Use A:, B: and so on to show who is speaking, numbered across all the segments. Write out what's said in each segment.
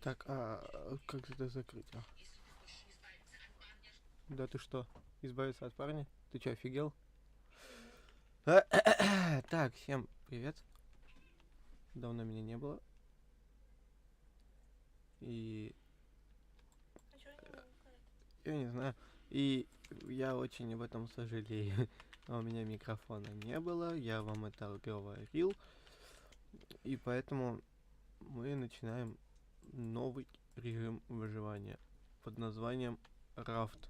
A: Так, а как это закрыть? Да ты что, избавиться от парня? Ты что, офигел? Так, всем привет. Давно меня не было. И
B: А чё не лукает?
A: я не знаю. И я очень об этом сожалею. У меня микрофона не было, я вам это говорил. И поэтому мы начинаем новый режим выживания под названием Рафт.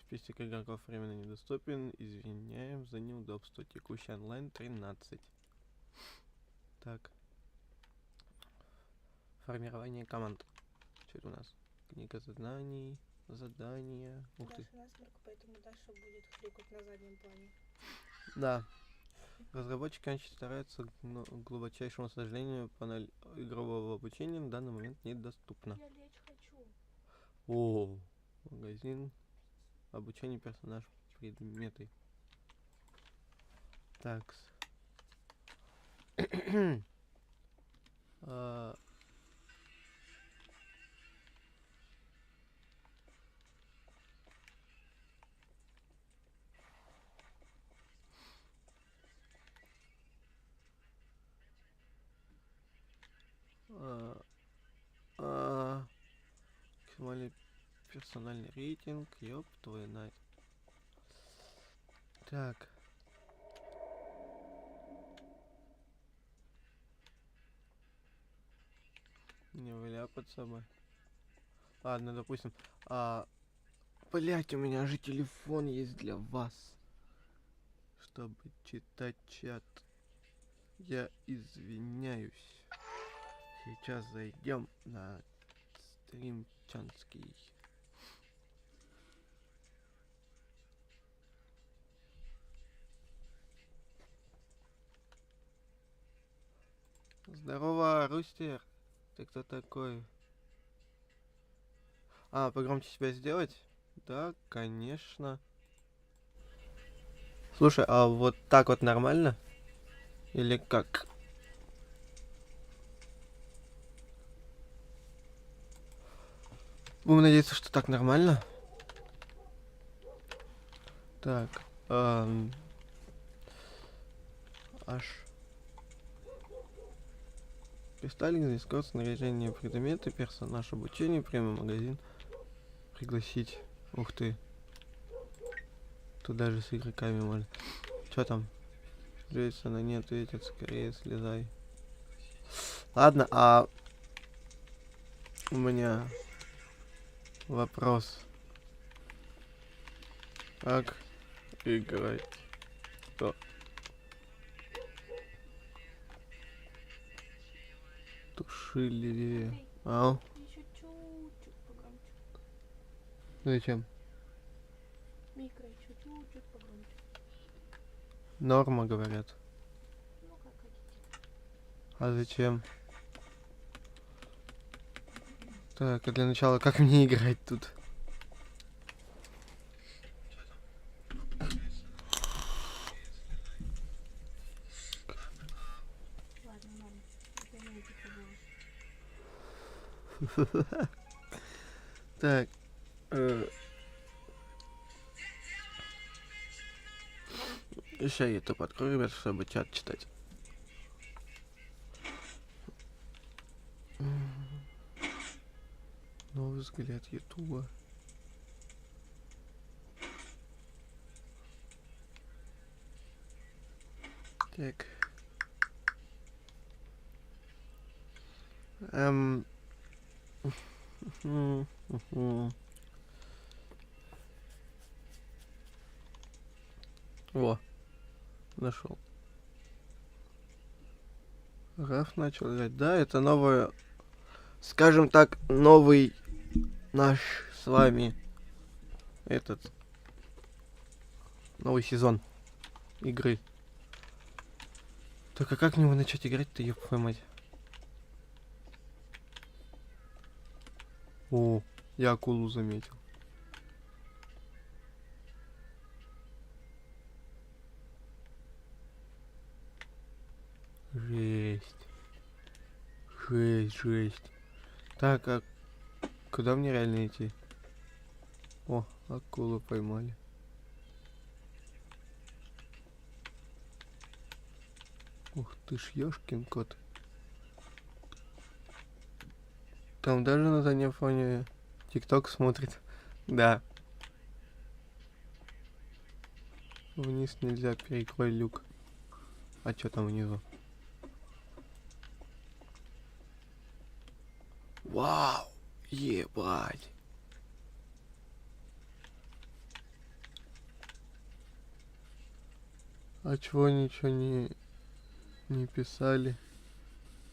A: Список игроков временно недоступен. Извиняем за неудобство. Текущий онлайн 13. Так. Формирование команд. Что это у нас? Книга заданий. Задания. Ух ты.
B: Даша насморк, поэтому Даша будет хрюкать на заднем плане.
A: Да. Разработчики очень стараются, но, к глубочайшему сожалению, панель игрового обучения в данный момент недоступна.
B: Я лечь хочу.
A: О, магазин. Обучение персонаж. Предметы. Так. Максимальный персональный рейтинг. Ёб твою мать. Так. Не вляпаться бы. Ладно, допустим. Блять, у меня же телефон есть для вас. Чтобы читать чат. Я извиняюсь. Сейчас зайдем на стримчанский. Здорово, Рустер. Ты кто такой? Погромче себя сделать? Да, конечно. Слушай, а вот так вот нормально? Или как? Будем надеяться, что так нормально. Так. Аж. Пистолет, дискорд, снаряжение, предметы, персонаж, обучение, премиум магазин. Пригласить. Ух ты. Тут даже с игроками можно. Чё там? Джейсона не ответит, скорее слезай. Ладно, у меня вопрос. Как играть? Что? Туши левее. Ау.
B: Еще чуть-чуть погромче.
A: Зачем?
B: Микро еще чуть-чуть погромче.
A: Норма, говорят.
B: Ну как хотите.
A: А зачем? Так, а для начала как мне играть тут?
B: Ладно, ладно. Это не тихо было.
A: Так. Еще YouTube открою, ребят, чтобы чат читать. Новый взгляд Ютуба. Так. Во, нашел. Раф начал играть. Да, это новое, скажем так, новый наш с вами этот новый сезон игры. Только как в него начать играть-то, ёб твою мать? О, я акулу заметил. Жесть. Жесть, жесть. Так, а куда мне реально идти? О, акулу поймали. Ух ты ж, ёшкин кот. Там даже на заднем фоне ТикТок смотрит. Да. Вниз нельзя, перекрой люк. А чё там внизу? Вау! Ебать! А чего ничего не писали?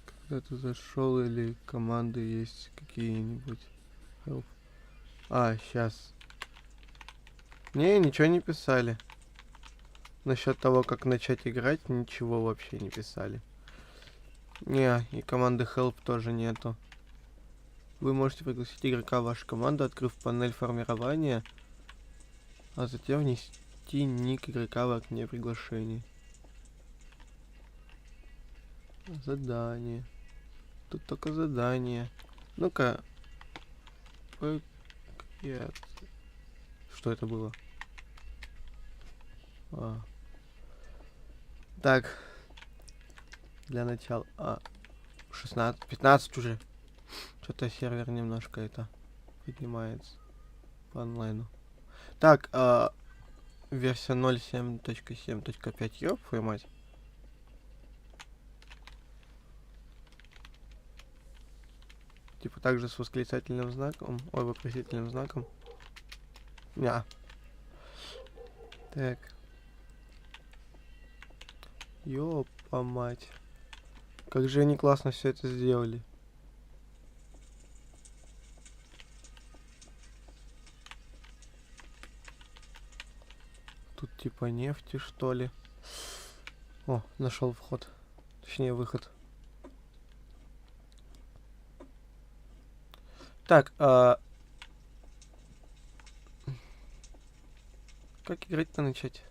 A: Когда ты зашел или команды есть какие-нибудь? Help. А, сейчас. Не, ничего не писали. Насчет того, как начать играть, ничего вообще не писали. Не, и команды Help тоже нету. Вы можете пригласить игрока в вашу команду, открыв панель формирования, а затем внести ник игрока в окне приглашений. Задание. Тут только задание. Ну-ка. Что это было? А. Так. Для начала. 16, 15 уже. Что-то сервер немножко это поднимается по онлайну. Так, версия 0.7.7.5, ёб твою мать. Типа также с восклицательным знаком, ой, вопросительным знаком. Ня. Так. Ёпа мать. Как же они классно все это сделали. Тут типа нефти, что ли. О, нашел вход. Точнее, выход. Так, как играть-то начать?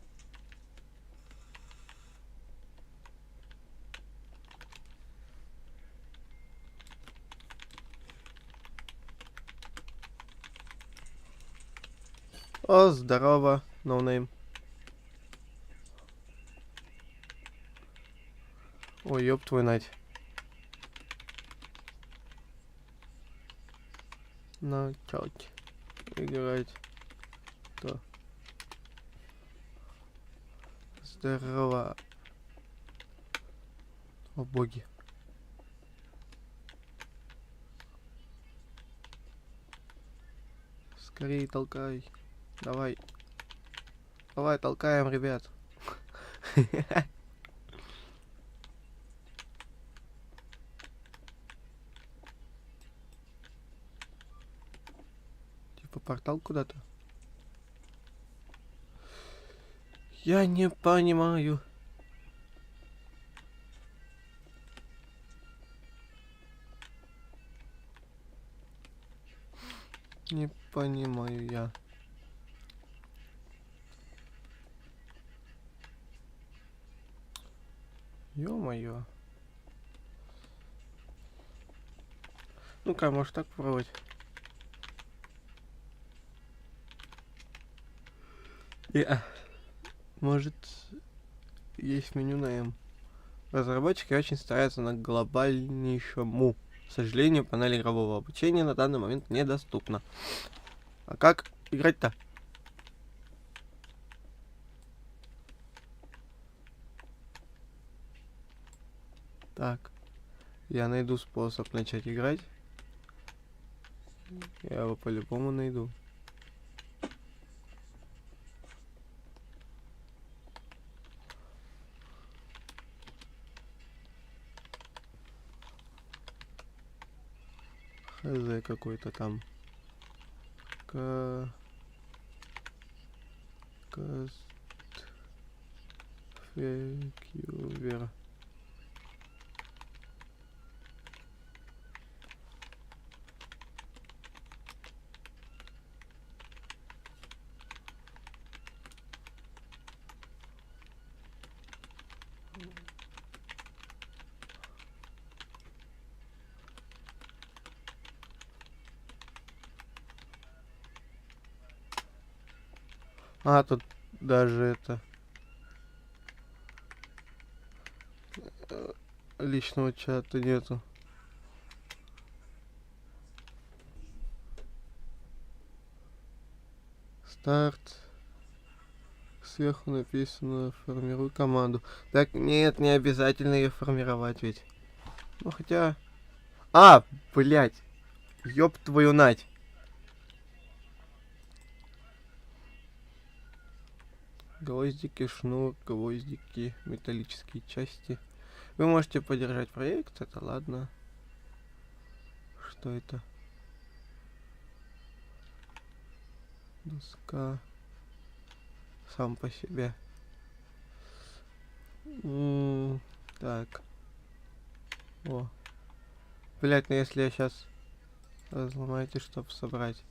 A: О, здорово, ноунейм. Ой, ёб твою нать. Начать играть. То. Здорово. О боги. Скорее толкай. Давай. Давай, толкаем, ребят. Типа портал куда-то. Я не понимаю. Не понимаю я. Ё-моё. Ну-ка, может так попробовать? Может, есть меню на М. Разработчики очень стараются над глобальнейшему. К сожалению, панель игрового обучения на данный момент недоступна. А как играть-то? Так. Я найду способ начать играть. Я его по-любому найду. Хз какой-то там. Кастфекювер. А, тут даже это... Личного чата нету. Старт. Сверху написано «Формируй команду». Так, нет, не обязательно ее формировать ведь. Ну, хотя... А, блядь. Ёб твою нать. Гвоздики, шнур, гвоздики, металлические части. Вы можете поддержать проект, это ладно. Что это? Доска. Сам по себе. Так. О. Блять, ну если я сейчас разломаете, чтобы собрать.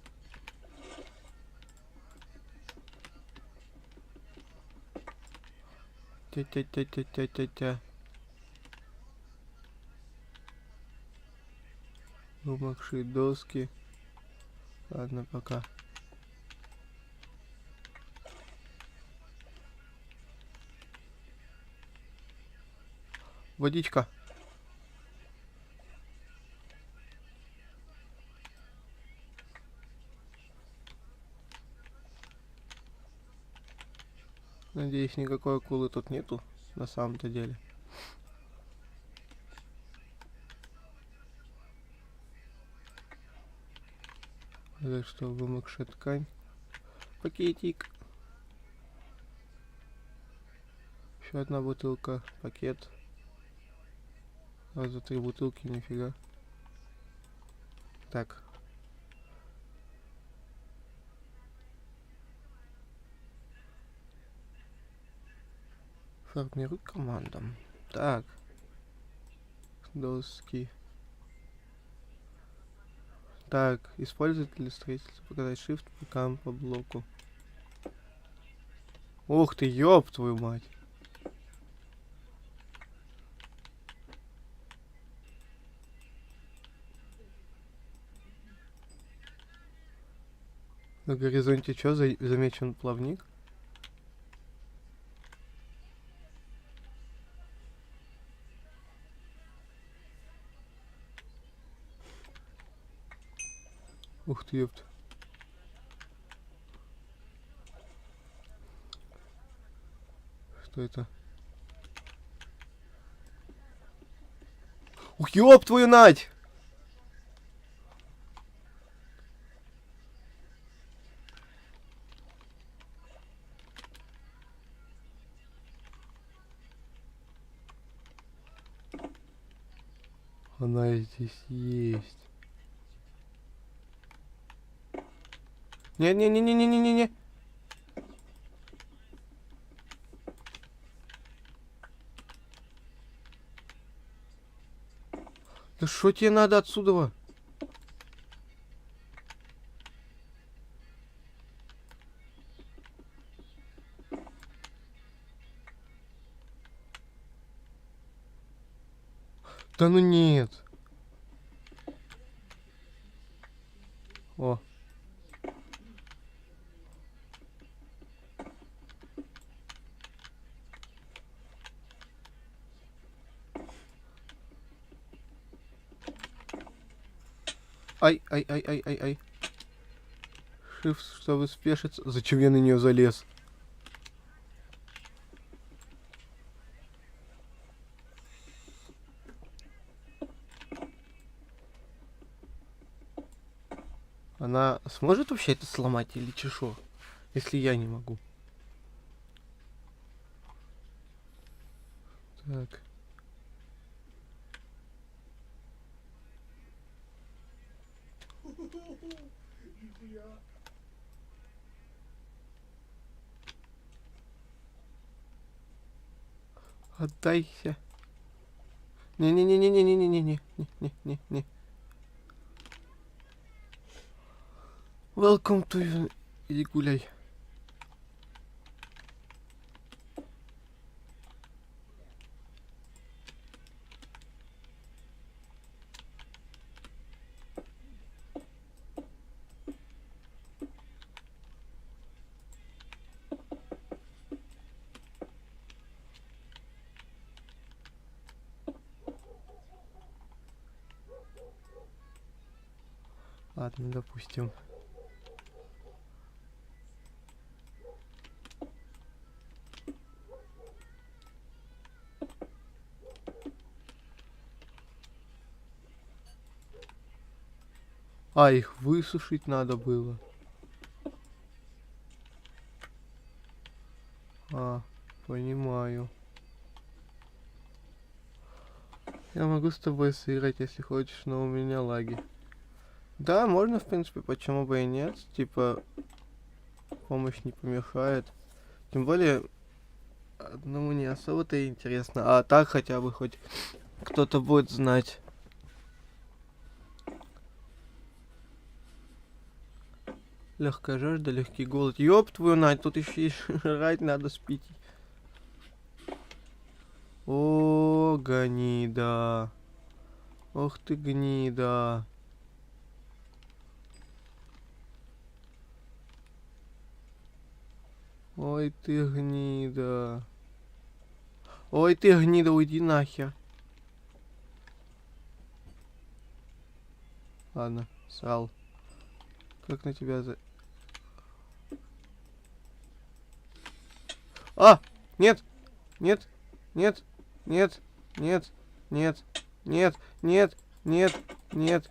A: Тя-тя-тя-тя-тя-тя-тя. Вымокшие доски. Ладно, пока. Водичка. Надеюсь, никакой акулы тут нету, на самом-то деле. Так что вымокшая ткань. Пакетик. Еще одна бутылка. Пакет. А за 3 бутылки нифига. Так. Формируй команду. Так. Доски. Так, использовать для строительства. Показать shift по блоку. Ух ты, ёб твою мать. На горизонте что, замечен плавник? Ух ты, ёпт. Что это? Ух, ёб твою нать! Она здесь есть. Не-не-не-не-не-не-не-не. Да что тебе надо отсюда? Да ну нет. О. Ай. Shift, чтобы спешиться. Зачем я на нее залез? Она сможет вообще это сломать или чешу? Если я не могу. Так. Отдайся. Не-не-не-не-не-не-не-не-не-не-не. Welcome to... Иди гуляй. Ладно, допустим. А, их высушить надо было. А, понимаю. Я могу с тобой сыграть, если хочешь, но у меня лаги. Да, можно, в принципе, почему бы и нет. Типа, помощь не помешает. Тем более, одному не особо-то и интересно. А так хотя бы хоть кто-то будет знать. Легкая жажда, легкий голод. Ёб твою мать, тут еще и жрать надо спить. О, гнида. Ох ты гнида. Ой ты гнида. Ой ты гнида, уйди нахер. Ладно, срал. Как на тебя за... А! Нет! Нет! Нет! Нет! Нет! Нет! Нет! Нет! Нет! Нет!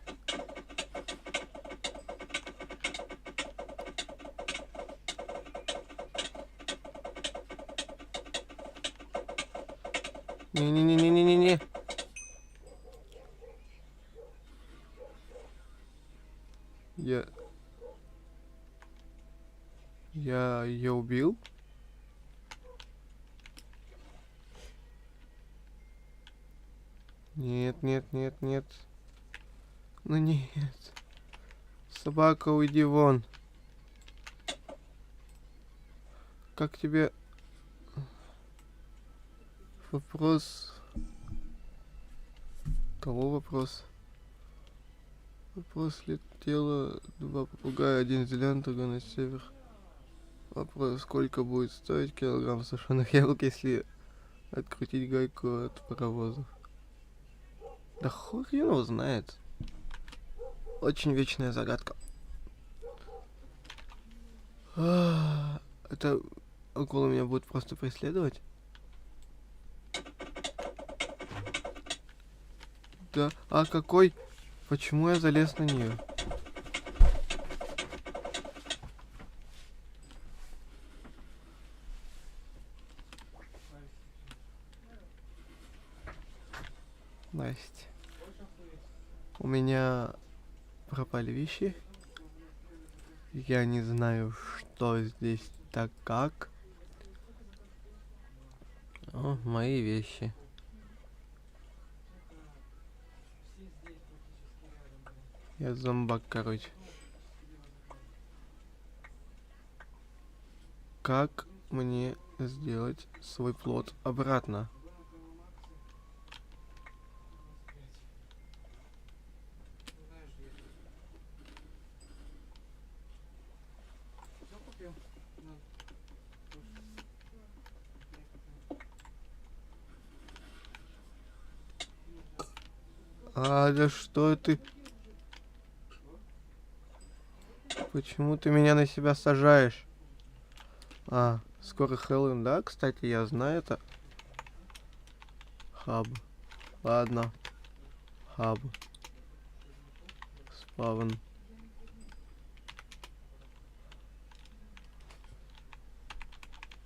A: Не-не-не-не-не-не-не! Я ее убил? Нет, нет, нет, нет. Ну нет. Собака, уйди вон. Как тебе... Вопрос... Кого вопрос? Вопрос летело 2 попугая, 1 зеленый, другой на север. Вопрос, сколько будет стоить килограмм сушеных яблок, если открутить гайку от паровозов? Да хуй его знает. Очень вечная загадка. Это акула меня будет просто преследовать? Да, а какой? Почему я залез на нее? Настя. У меня пропали вещи. Я не знаю, что здесь так как. О, мои вещи. Я зомбак, короче. Как мне сделать свой плод обратно? А, да что ты? Почему ты меня на себя сажаешь? А, скоро Хэллоуин, да? Кстати, я знаю это. Хаб. Ладно. Хаб. Спавн.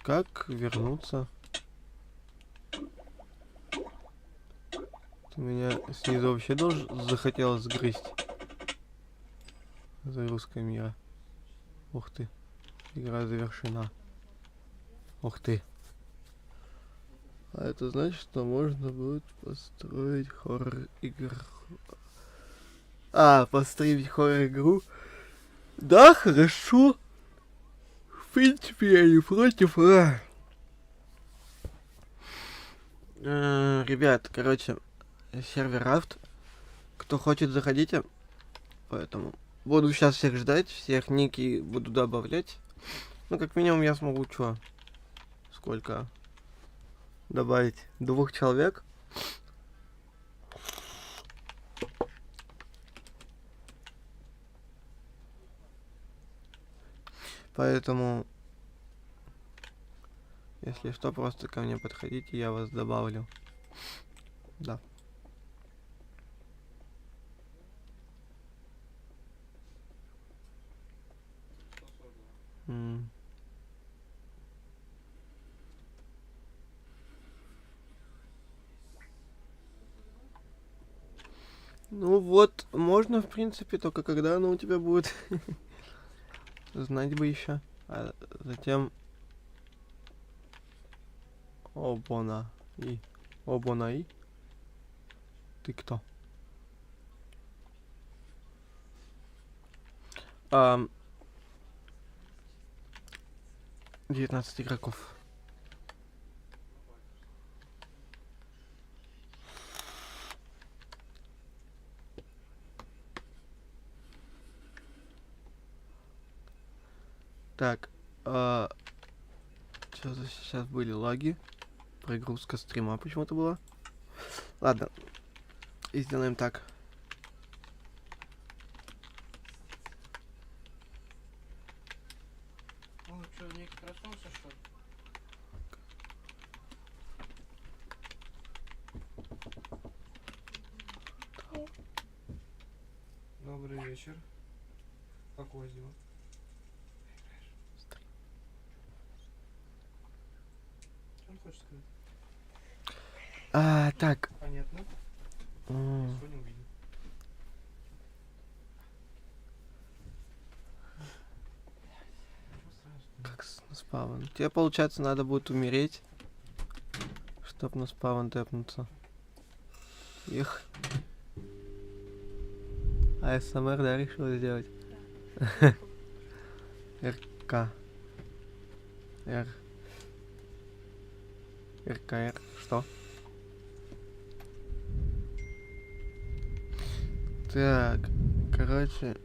A: Как вернуться? Ты меня снизу вообще захотелось сгрызть. Загрузка мира. Ух ты. Игра завершена. Ух ты. А это значит, что можно будет построить хоррор-игру. А, построить хоррор-игру? Да, хорошо. В принципе, я не против. Ребят, короче, сервер Рафт. Кто хочет, заходите. Поэтому буду сейчас всех ждать, всех ники буду добавлять. Ну, как минимум, я смогу, что? Сколько? Добавить 2 человек. Поэтому, если что, просто ко мне подходите, я вас добавлю. Да. М. Ну вот, можно, в принципе, только когда оно у тебя будет. Знать бы еще. А затем... Обона. И. Обона и. Ты кто? 19 игроков. Так, что за сейчас были лаги? Прогрузка стрима почему-то была. Ладно, и сделаем так.
C: Ну, что, Ник проснулся, что ли? Добрый вечер. Как у вас дела? Что он хочет сказать?
A: Так.
C: Понятно.
A: м,
C: Сегодня увидим.
A: Как на спавн. Тебе, получается, надо будет умереть, чтоб на спавн тэпнуться. Их. АСМР, да, решила сделать? РК. Р. РКР. Что? Так, короче.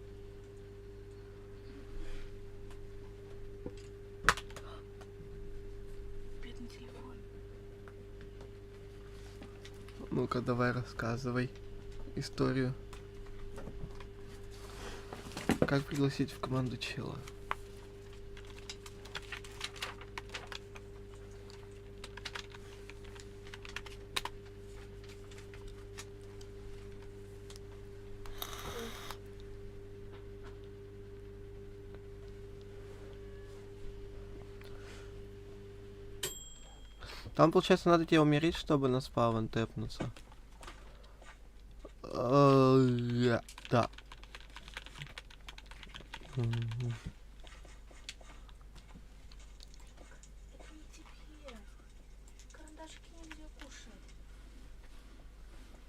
B: Бедный телефон.
A: Ну-ка, давай рассказывай историю. Как пригласить в команду чела? Там, получается, надо тебе умереть, чтобы на спавн тэпнуться. Да. Мгм.
B: Это не тебе. Карандашики нельзя кушать.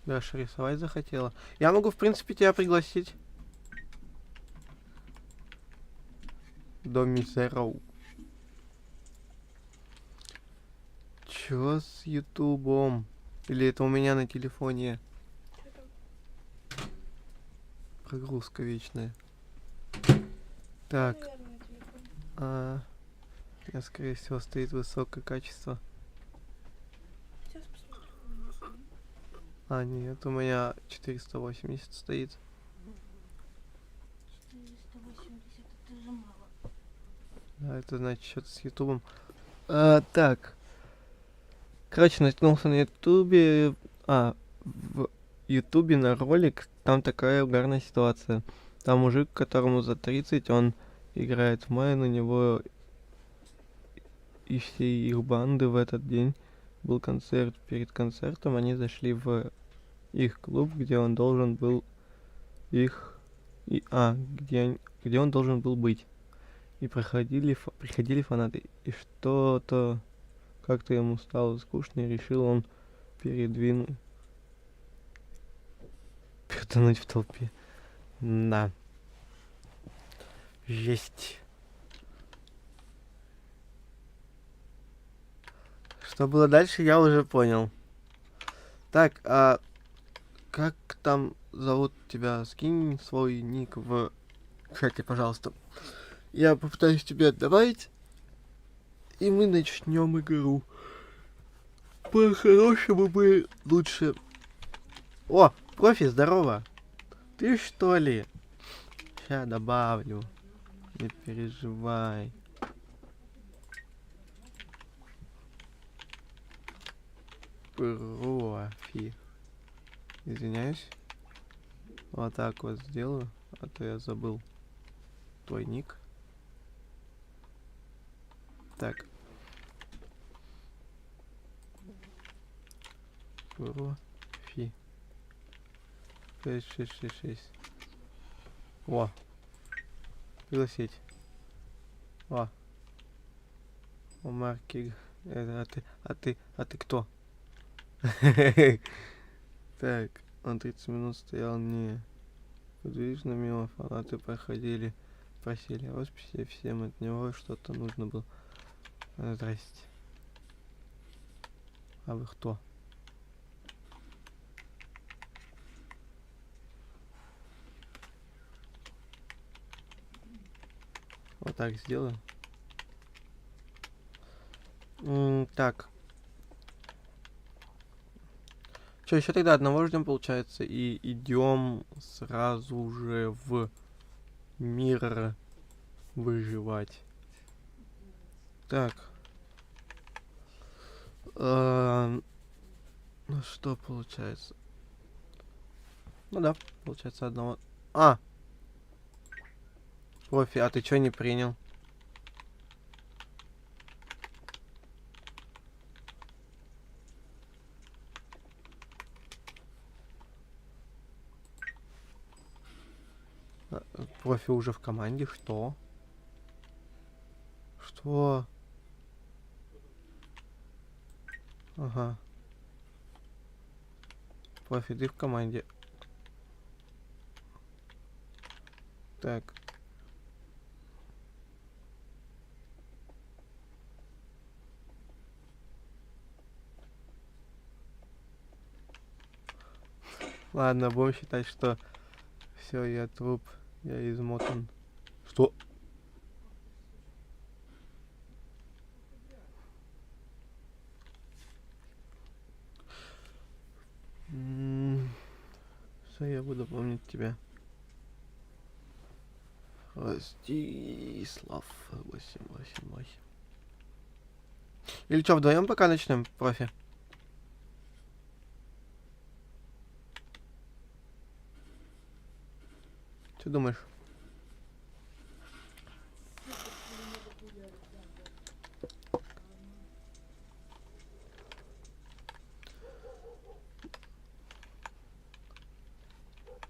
A: Даша рисовать захотела. Я могу, в принципе, тебя пригласить. До Мизероу. Чё с ютубом? Или это у меня на телефоне
B: Что там?
A: прогрузка вечная? Так,
B: Наверное, на телефоне.
A: у меня, скорее всего, стоит высокое качество.
B: Сейчас посмотрю.
A: Нет, у меня 480 стоит.
B: 480, это же мало.
A: Да, это значит что-то с ютубом. Так. Короче, наткнулся на ютубе. В ютубе на ролик. Там такая угарная ситуация. Там мужик, которому за 30, он играет в майн, у него и всей их банды в этот день был концерт. Перед концертом они зашли в их клуб, где он должен был где он должен был быть. И приходили фанаты. И что-то как-то ему стало скучно, и решил он перетонуть в толпе. Да. Жесть. Что было дальше, я уже понял. Так, как там зовут тебя? Скинь свой ник в чате, пожалуйста. Я попытаюсь тебе добавить, и мы начнем игру. По-хорошему мы лучше... О, профи, здорово. Ты что ли? Сейчас добавлю. Не переживай. Профи. Извиняюсь. Вот так вот сделаю, а то я забыл твой ник. Так. Профи. 6666. О. Пригласить. О. Марки. Это, а ты кто? Так, он 30 минут стоял неподвижно мимо, фанаты проходили, просили росписи, всем от него что-то нужно было. Здрасте. А вы кто? Вот так сделаю. Так. Что, еще тогда одного ждем, получается, и идем сразу же в мир выживать. Так. Ну что получается? Ну да, получается одного. А! Профи, а ты чё не принял? Профи уже в команде, что? Что? Ага. Профи, ты в команде. Так. Ладно, будем считать, что все, я труп, я измотан. Что? Все, я буду помнить тебя. Ростислав 888. Или что, вдвоем пока начнем, профи? Что думаешь?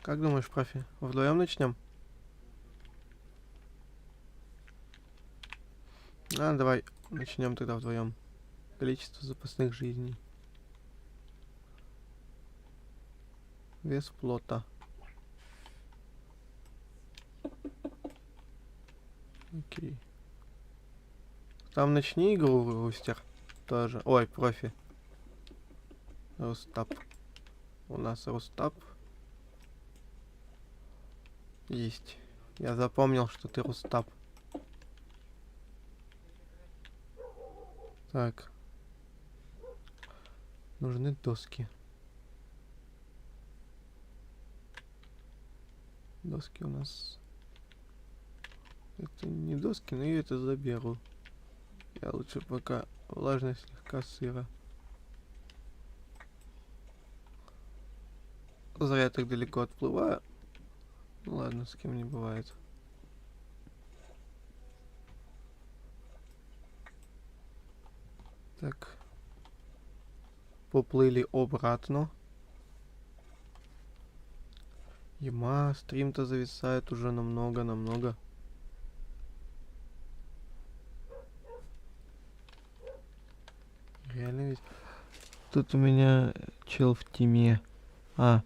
A: Как думаешь, профи? Вдвоем начнем? А, давай начнем тогда вдвоем. Количество запасных жизней. Вес плота. Окей. Там начни игру, Рустер. Тоже. Ой, профи. Рустап. У нас Рустап. Есть. Я запомнил, что ты Рустап. Так. Нужны доски. Доски у нас... Это не доски, но я это заберу. Я лучше пока влажность слегка сыра. Зря я так далеко отплываю. Ну ладно, с кем не бывает. Так. Поплыли обратно. Ема, стрим-то зависает уже намного. Реально ведь... Тут у меня чел в тиме. А.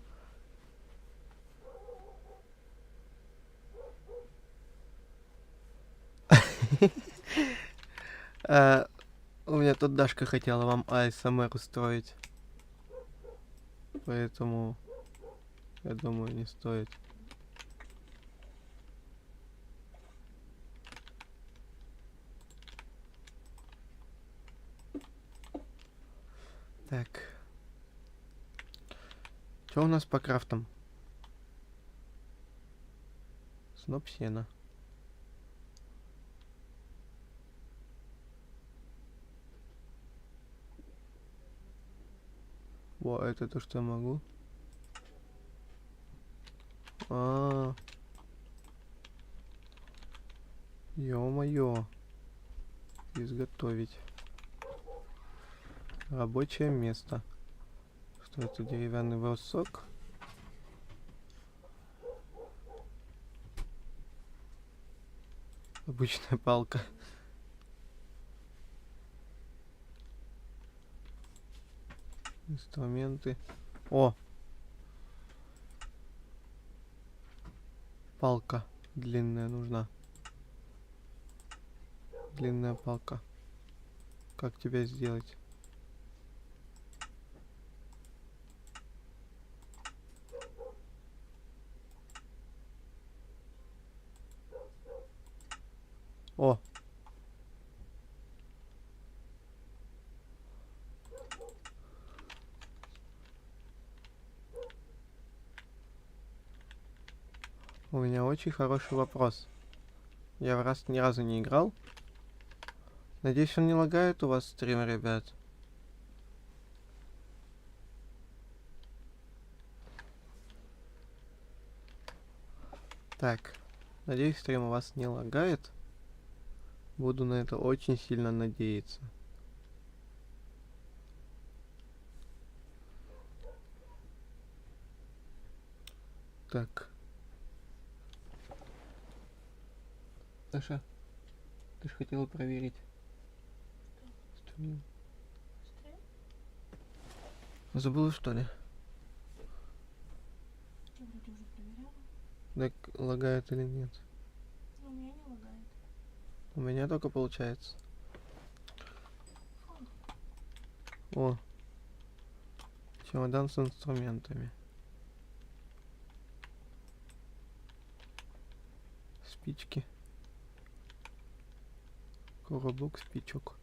A: У меня тут Дашка хотела вам АСМР устроить. Поэтому, я думаю, не стоит. Так. Что у нас по крафтам? Сноп сена. О, это то, что я могу. А, ё-моё. Изготовить. Рабочее место. Что это, деревянный брусок? Обычная палка. Инструменты. О! Палка длинная нужна. Длинная палка. Как тебя сделать? О! У меня очень хороший вопрос. Я в раз ни разу не играл. Надеюсь, он не лагает у вас стрим, ребят. Так. Надеюсь, стрим у вас не лагает. Буду на это очень сильно надеяться. Так. Саша, ты же хотела проверить. Стрим.
B: Стрим?
A: Забыла, что ли?
B: Я вроде уже проверяла.
A: Так лагает или нет?
B: Но у меня не лагает.
A: У меня только получается. О. Чемодан с инструментами. Спички. Коробок спичек.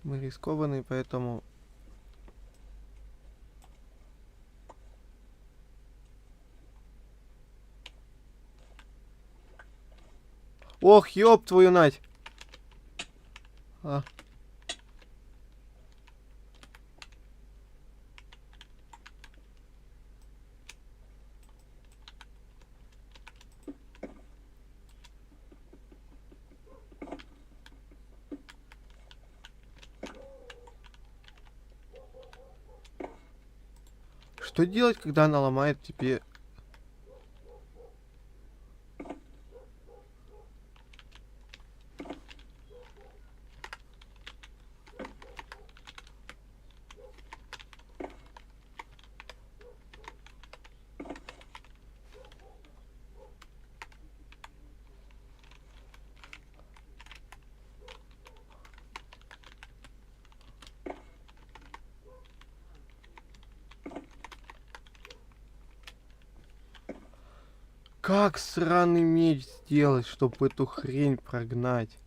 A: Мы рискованные, поэтому... Ох, ёб твою нать! А. Что делать, когда она ломает тебе... Как сраный меч сделать, чтобы эту хрень прогнать?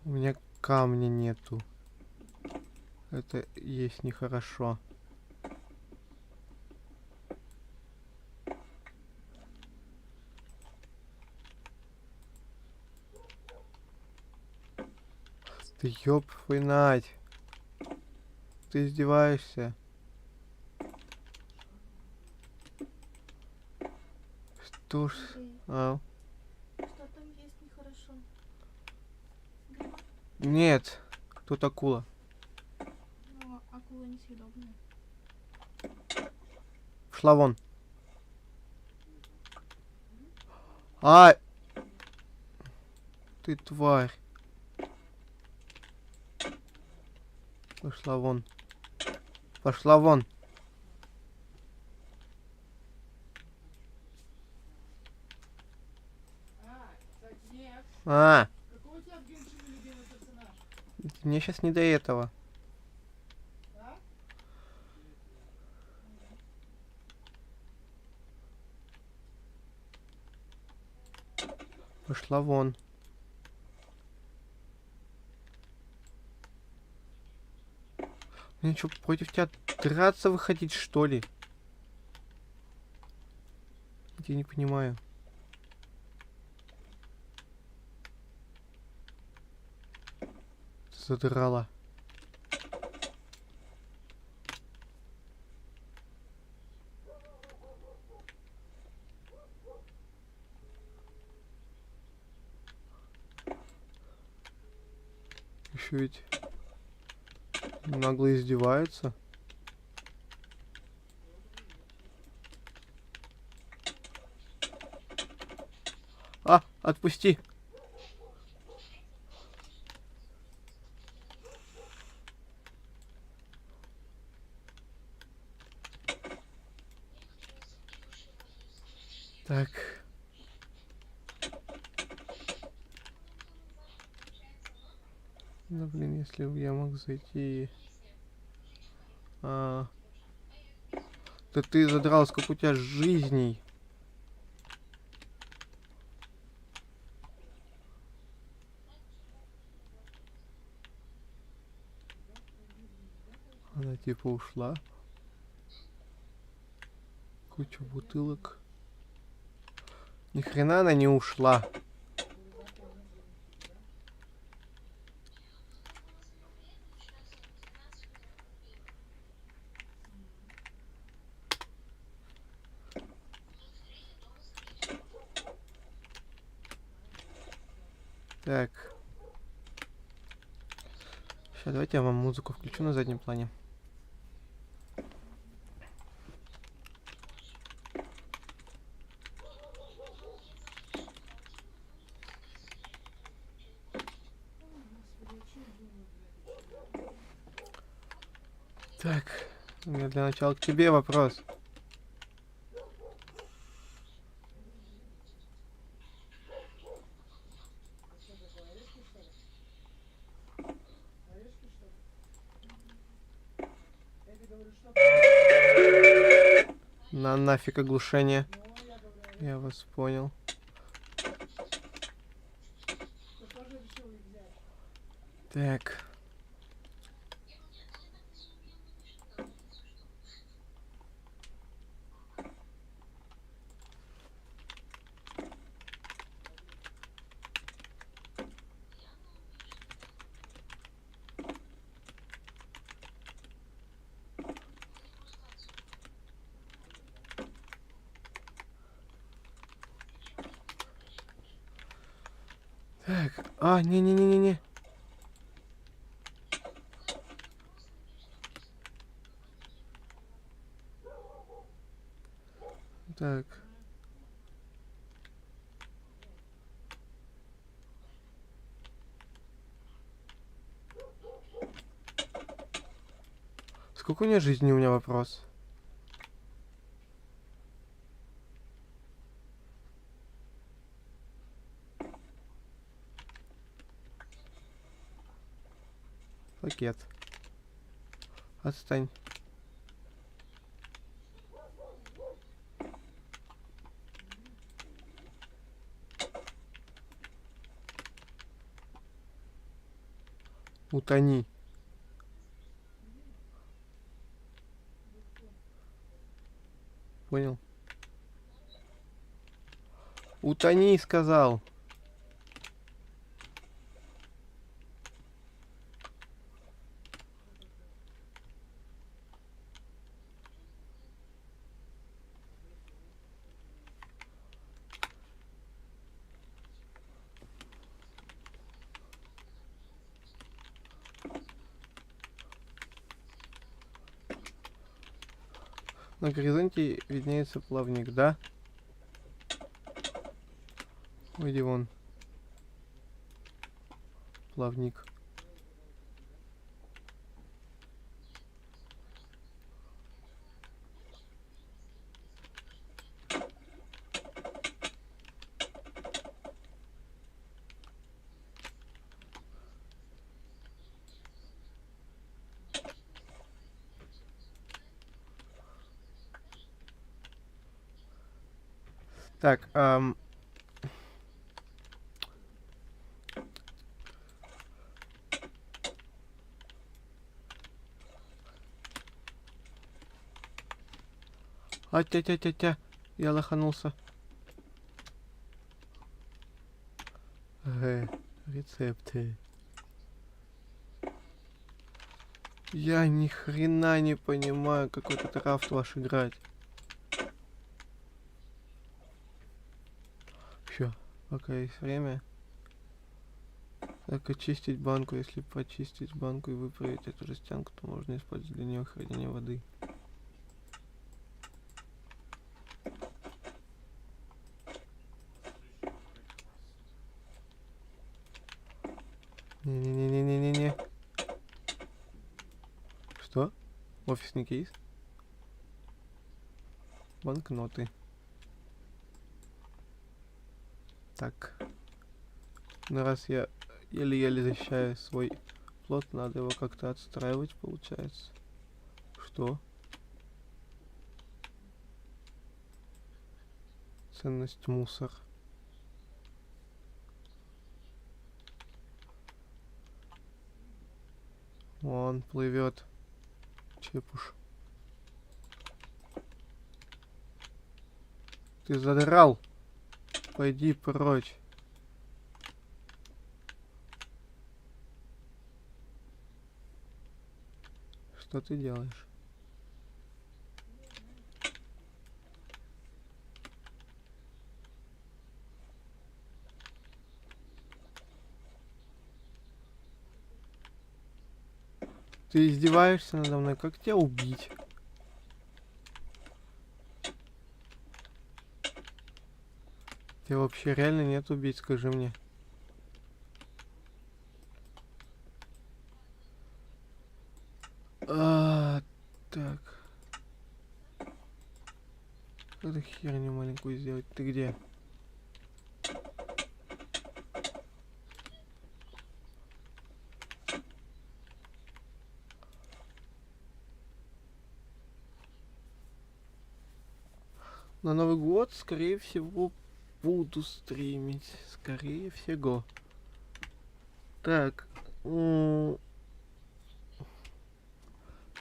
A: У меня камня нету. Это есть нехорошо. Ты ёб твою нать. Ты издеваешься? Что ж...
B: Андрей,
A: А?
B: что там есть нехорошо? Гриба?
A: Нет. Тут акула.
B: Но акула несъедобная.
A: Шла вон. А! Ты тварь. Пошла вон. Пошла вон. А, мне сейчас не до этого. Пошла вон. Мне что, против тебя драться выходить, что ли? Я не понимаю. Задрала. Еще ведь нагло издевается. А, отпусти. Так. Ну, блин, если бы я мог зайти... Да ты задрал, сколько у тебя жизней. Она типа ушла. Куча бутылок. Ни хрена она не ушла. Так. Сейчас давайте я вам музыку включу на заднем плане. Так, у меня для начала к тебе вопрос. На нафиг оглушение. Я вас понял. Так. Так. А, не-не-не-не-не. Так. Сколько у меня жизни, у меня вопрос. Пакет. Отстань. Утони. Понял? Утони, сказал. На горизонте виднеется плавник, да? Иди вон. Плавник. Так, тя-тя-тя-тя. Я лоханулся. Рецепты. Я ни хрена не понимаю, как в этот рафт ваш играть. Все, пока есть время. Так, очистить банку. Если почистить банку и выправить эту жестянку, то можно использовать для нее хранение воды. Не-не-не-не-не-не-не. Что? Офисный кейс? Банкноты. Так. Ну раз я еле-еле защищаю свой плод, надо его как-то отстраивать, получается. Что? Ценность мусор. Он плывет. Чепуш. Ты задрал. Пойди прочь. Что ты делаешь? Ты издеваешься надо мной? Как тебя убить? Тебя вообще реально нет убить, скажи мне. Так. Эту херню маленькую сделать. Ты где? На Новый год, скорее всего, буду стримить. Скорее всего. Так.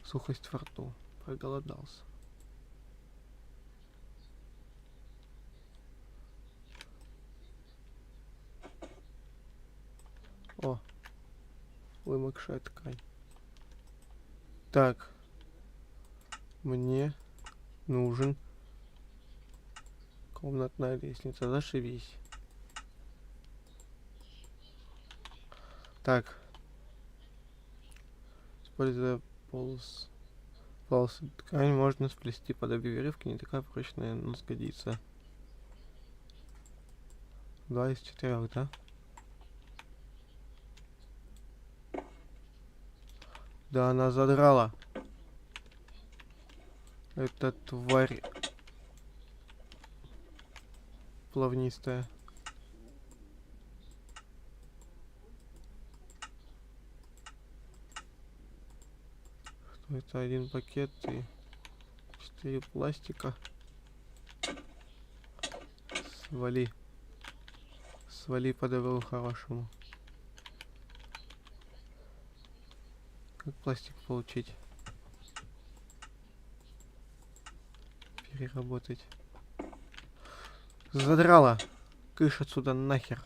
A: Сухость во рту. Проголодался. О. Вымокшая ткань. Так. Мне нужен комнатная лестница. Зашибись. Так. Используя полосы ткань, можно сплести подобие веревки. Не такая прочная, но сгодится. 2 из 4, да? Да, она задрала. Эта тварь плавнистая. Что это? Один пакет и 4 пластика. Свали. Свали по добру хорошему. Как пластик получить? Переработать. Задрала. Кыш отсюда нахер.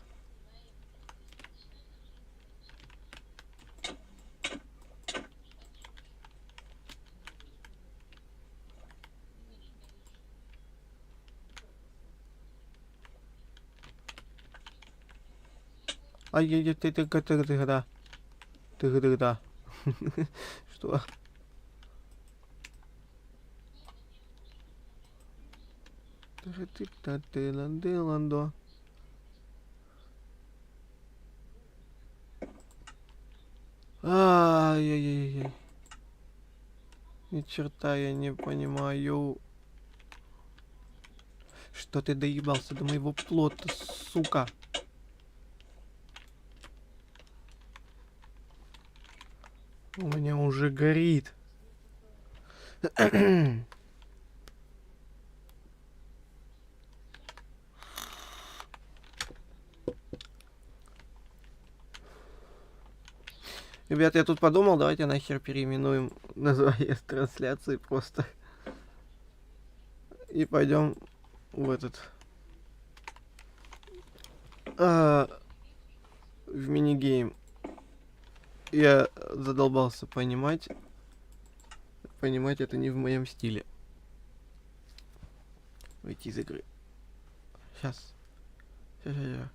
A: Ай-яй-яй, ты-да. Ты-да. Что? Ты-ты-та-ты-лан-ты-лан-до. Ай-яй-яй-яй. Ни черта я не понимаю. Что ты доебался до моего плота, сука? У меня уже горит. Ребят, я тут подумал, давайте нахер переименуем название трансляции просто. И пойдем в этот... в минигейм. Я задолбался понимать. Понимать это не в моем стиле. Выйти из игры. Сейчас. Сейчас.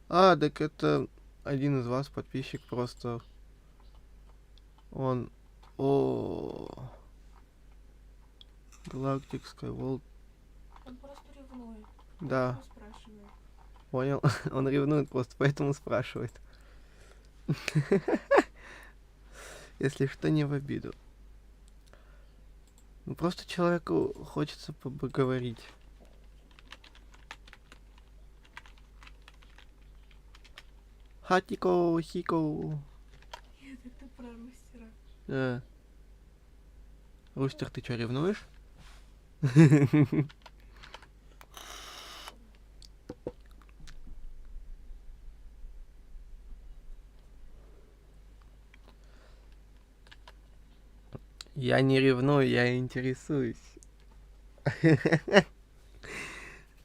A: Так это один из вас, подписчик, просто... Он... Galactic Skywall.
B: Он просто ревнует.
A: Да,
B: Поэтому спрашивает.
A: понял. Он ревнует просто, поэтому спрашивает. Если что, не в обиду. Ну просто человеку хочется поговорить. Хатико, хико.
B: Это ты про рустера.
A: Рустер, ты чё, ревнуешь? Я не ревную, я интересуюсь.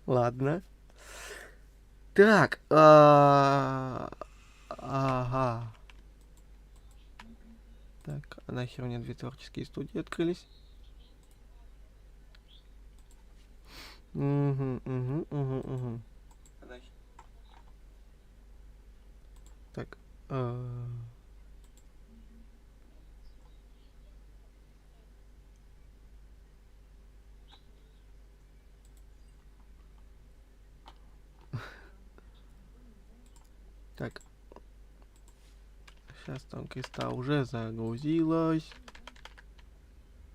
A: Ладно. Так, ага. Так, а нахер мне две творческие студии открылись? Угу. Так, так. Сейчас там Кристалл уже загрузилась.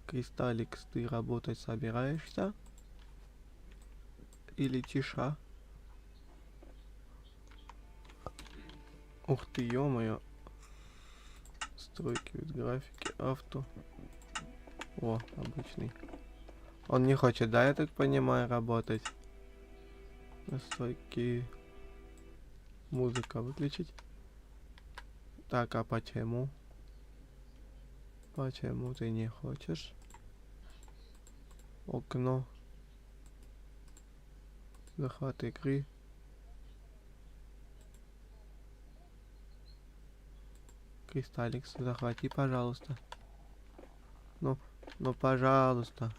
A: Кристалликс, ты работать собираешься? Или тиша? Ух ты, ё-моё. Стройки, вид графики, авто. О, обычный. Он не хочет, да, я так понимаю, работать? Настройки. Музыка выключить. Так, а почему? Почему ты не хочешь? Окно. Захват игры. Кристалликс, захвати, пожалуйста. Ну, пожалуйста.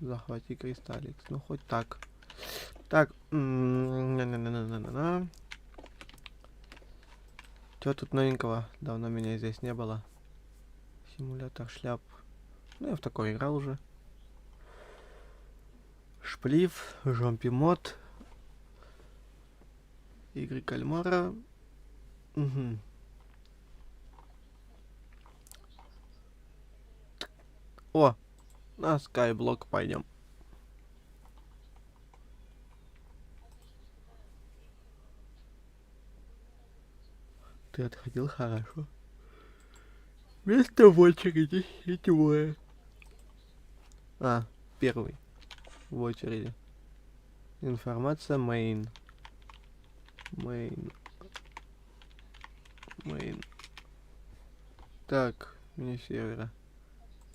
A: Захвати Кристалликс. Ну, хоть так. Так. Чё тут новенького? Давно меня здесь не было. Симулятор шляп. Ну, я в такой играл уже. Шплив, жомпи мод. Игры кальмара. Угу. О, на Skyblock пойдем. Ты отходил хорошо. Место в очереди седьмое. Первый в очереди. Информация main. Main. Так, меню сервера.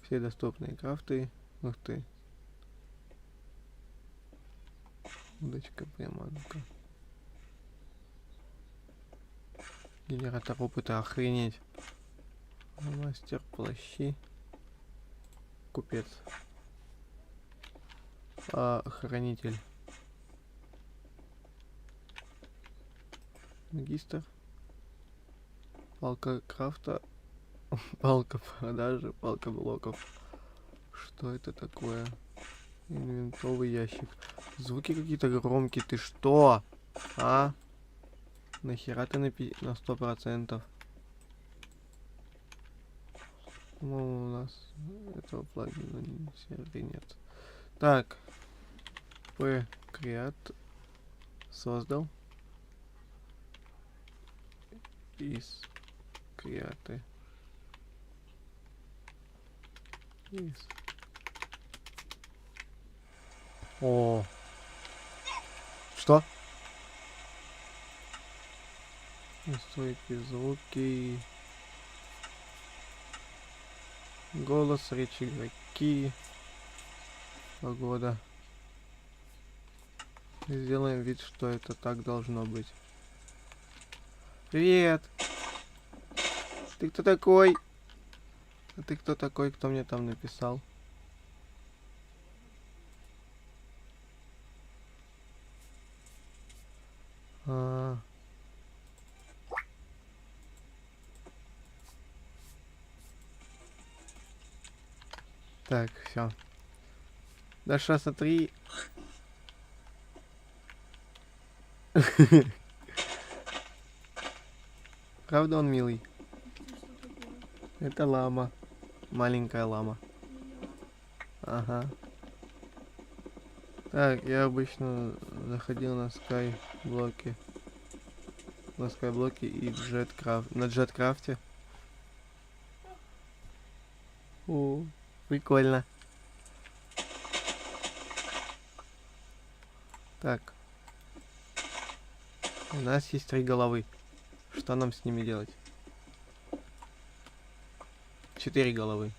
A: Все доступные крафты. Ух ты. Удочка приманка. Генератор опыта, охренеть. Мастер плащи. Купец. Хранитель. Магистр. Палка крафта. Палка продажи. Палка блоков. Что это такое? Инвентовый ящик. Звуки какие-то громкие. Ты что? Нахера ты на 100%? Ну, у нас этого плагина сервере нет. Так. Create. Создал. Из Create. Из. О. Что? Настройки, звуки. Голос, речь игроки. Погода. Сделаем вид, что это так должно быть. Привет! Ты кто такой? А ты кто такой, кто мне там написал? А. Так, все. Даша, смотри. Правда он милый? Это лама. Маленькая лама. Ага. Так, я обычно заходил на скайблоки. На скайблоке и на джеткрафте. О, прикольно. Так. У нас есть 3 головы. Что нам с ними делать? 4 головы.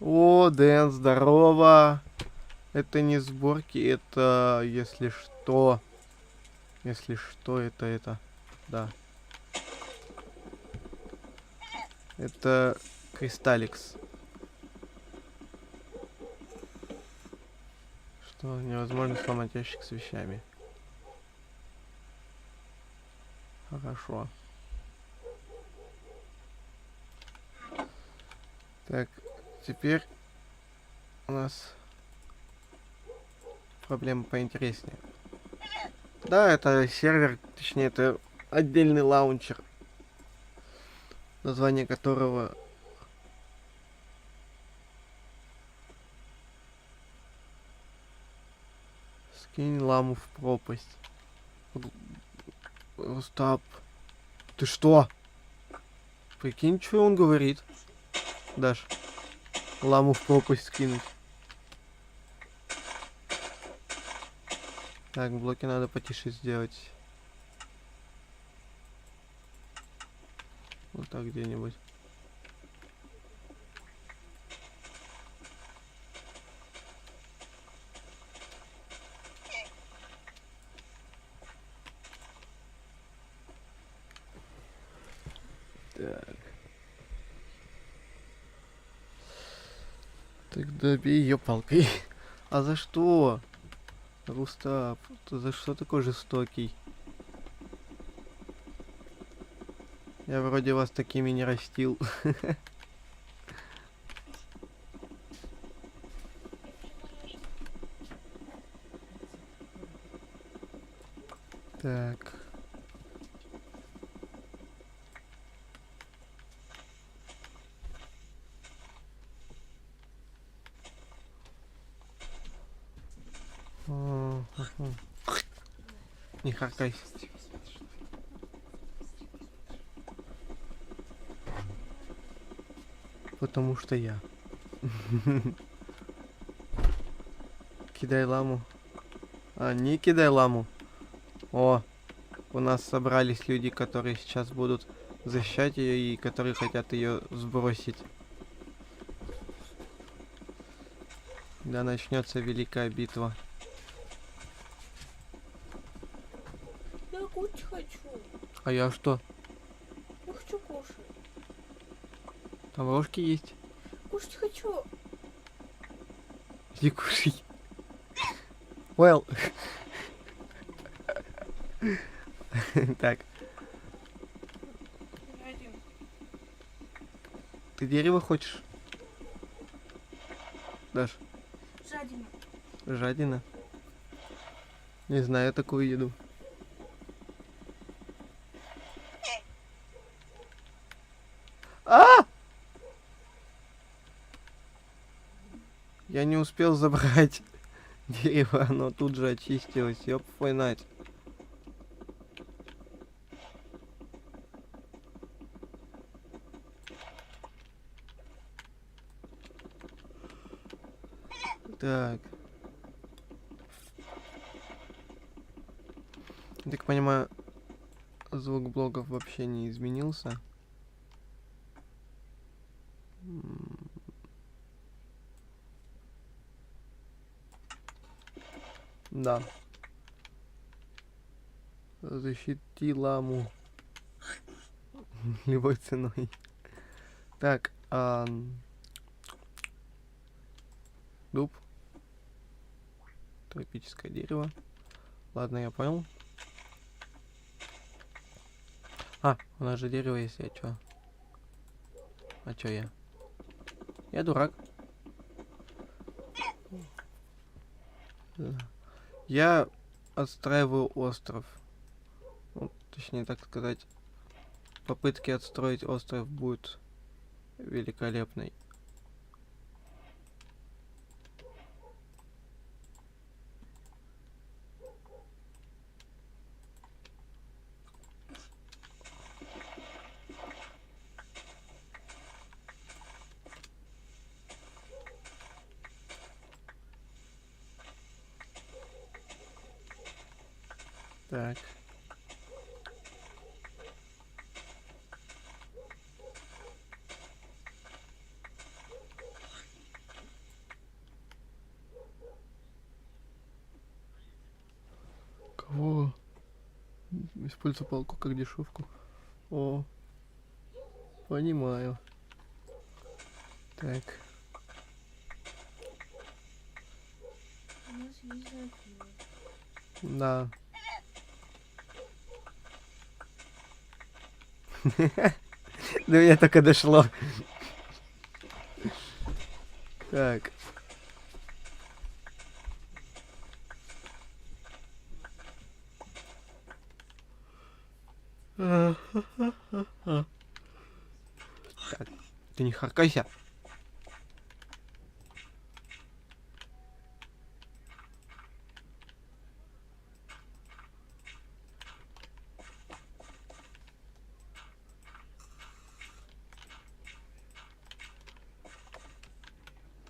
A: О, Дэн, здорово. Это не сборки, это, если что. Если что, это. Да. Это Кристалликс. Что невозможно сломать ящик с вещами. Хорошо. Так, теперь у нас проблема поинтереснее. Да, это сервер, точнее, это отдельный лаунчер, название которого «Скинь ламу в пропасть». Рустап, ты что? Прикинь, что он говорит. Даш, ламу в пропасть скинуть. Так, блоки надо потише сделать. Вот так где-нибудь. Так. Тогда бей ее палкой. А за что? Рустап, ты за что такой жестокий? Я вроде вас такими не растил. Так. Не харкайся. Потому что я. Кидай ламу. А, не кидай ламу. О, у нас собрались люди, которые сейчас будут защищать ее и которые хотят ее сбросить. Да, начнется великая битва.
B: Я кушать хочу.
A: А я что?
B: Я хочу кушать.
A: Там ложки есть?
B: Кушать хочу.
A: Иди кушай. Well. Так,
B: Один.
A: ты дерево хочешь? Даш,
B: Жадина.
A: жадина? Не знаю такую еду. А! Я не успел забрать дерево, оно тут же очистилось. Ёп, твою мать. Так. Я так понимаю, звук блогов вообще не изменился. Да. Защити ламу. Любой ценой. Так, дуб. Тропическое дерево. Ладно, я понял. У нас же дерево есть, я чё? А чё я? Я дурак. Я отстраиваю остров. Ну, точнее, так сказать, попытки отстроить остров будут великолепной. Так. Кого? Использую палку как дешевку. О, понимаю. Так.
B: У нас есть запил.
A: Да. До меня только дошло. Так. Так, ты не харкайся.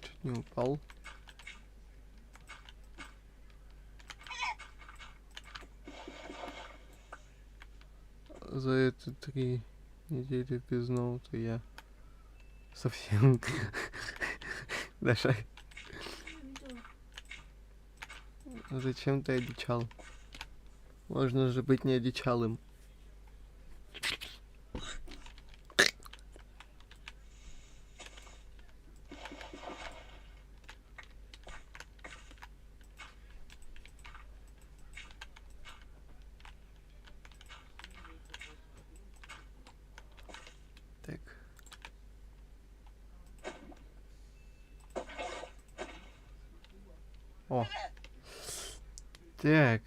A: Чуть не упал. За эти 3 недели без ноута я совсем даже зачем ты одичал? Можно же быть не одичалым. Так. О. Так.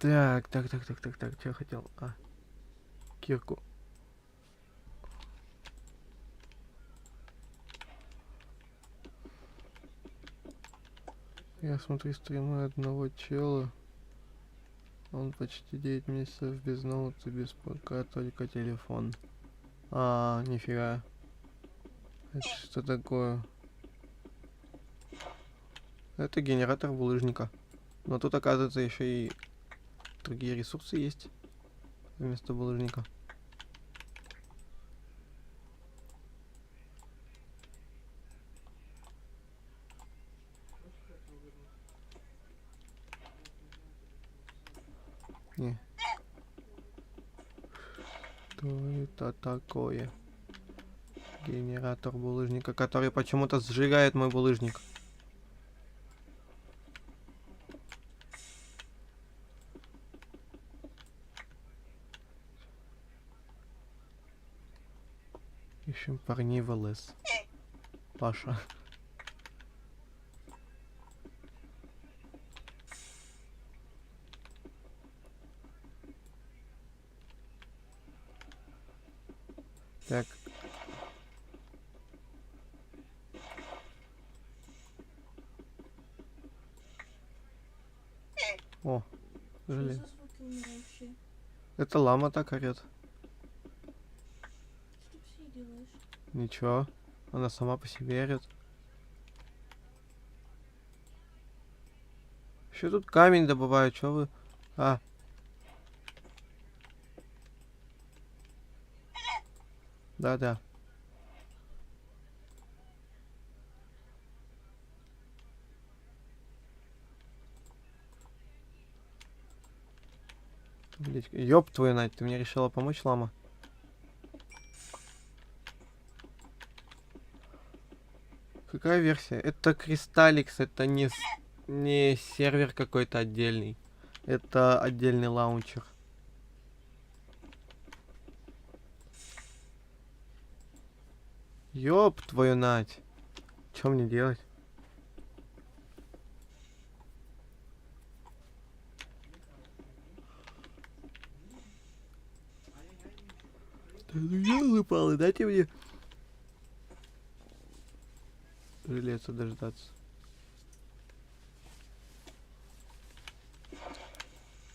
A: Так, что я хотел? Кирку. Я смотрю стримы одного чела. Он почти 9 месяцев без ноута, без ПК, только телефон. Нифига. Это что такое? Это генератор булыжника. Но тут, оказывается, еще и другие ресурсы есть вместо булыжника. Не. Что это такое? Генератор булыжника, который почему-то сжигает мой булыжник. Ищем парней в ЛС. Паша. Так. О,
B: Что
A: желе.
B: за звуки умирающие?
A: Это лама так орёт.
B: Что ты все делаешь?
A: Ничего. Она сама по себе орёт. Еще тут камень добываю, чё вы? А. Да-да. Блять, ёб твою мать, ты мне решила помочь, лама? Какая версия? Это Кристалликс, это не сервер какой-то отдельный. Это отдельный лаунчер. Ёб твою мать. Чё мне делать? Да ну ёлы-палы, дайте мне железо дождаться.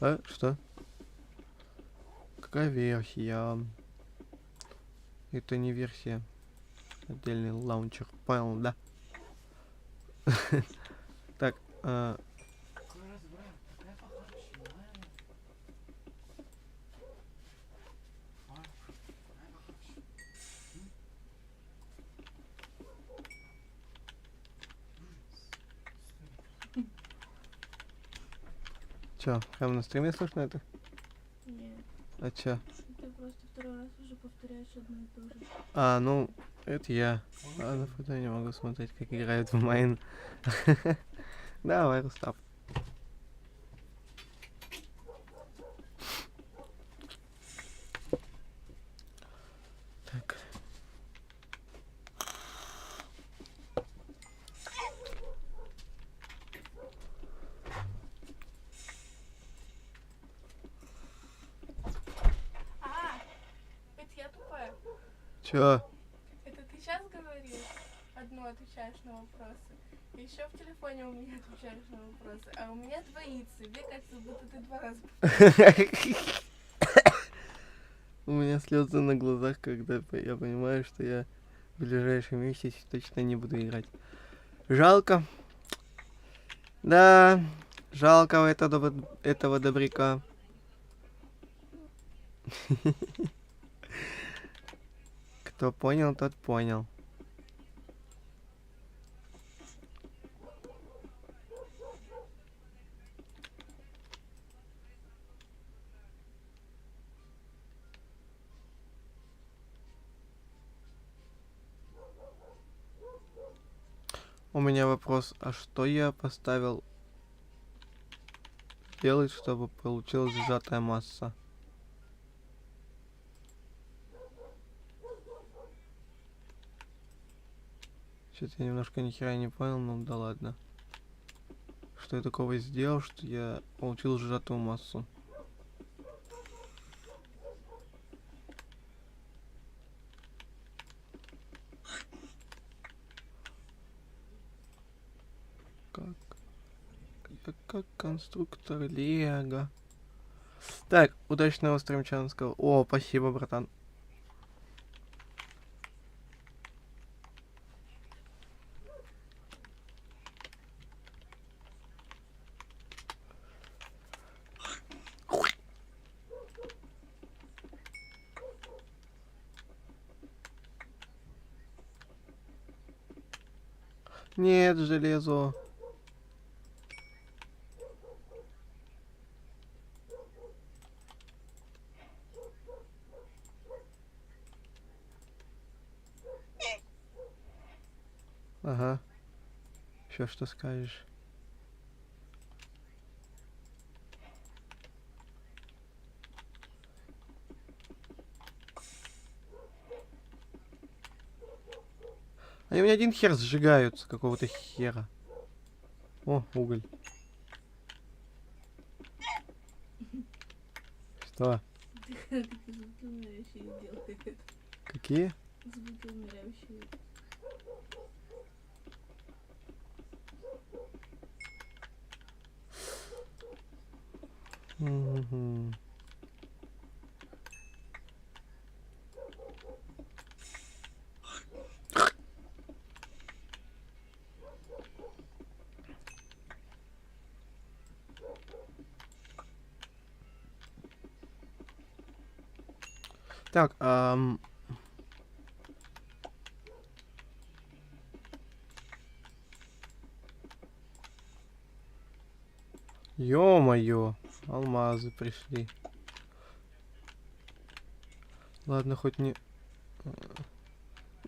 A: А? Что? Какая версия? Это не версия. Отдельный лаунчер. Понял, да? Так, чё, прям на стриме слышно это?
B: Нет.
A: А чё?
B: Ты просто второй раз уже повторяешь одно и то же.
A: А, ну, это я. А на фото не могу смотреть, как играют в Майн. Давай, Рустав. Так.
B: Это я тупая.
A: Чё?
B: Это ты сейчас говоришь? Одно отвечаешь на вопросы. Еще в телефоне у меня отвечаешь на вопросы. А у меня двоится. Мне кажется, будто ты два раза
A: У меня слезы на глазах, когда я понимаю, что я в ближайшем месяце точно не буду играть. Жалко. Да, жалко этого добряка. Кто понял, тот понял. У меня вопрос, а что я поставил делать, чтобы получилась сжатая масса? Что-то я немножко нихера не понял, ну да ладно. Что я такого сделал, что я получил сжатую массу? Как? Я как конструктор Лего. Так, удачного стримчанского. О, спасибо, братан. Нет, железо. Ага. Еще что скажешь? Они у меня один хер сжигаются, какого-то хера. О, уголь. Что?
B: Звуки умирающие делает.
A: Какие?
B: Звуки умирающие.
A: Мгм. Так, ё-моё, алмазы пришли. Ладно, хоть не...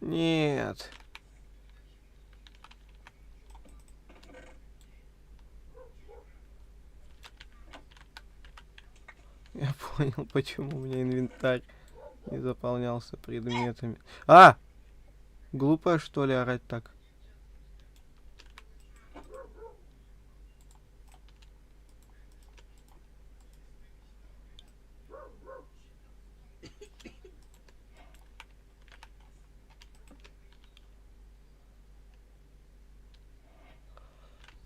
A: Нет. Я понял, почему у меня инвентарь не заполнялся предметами. А! Глупо, что ли, орать так?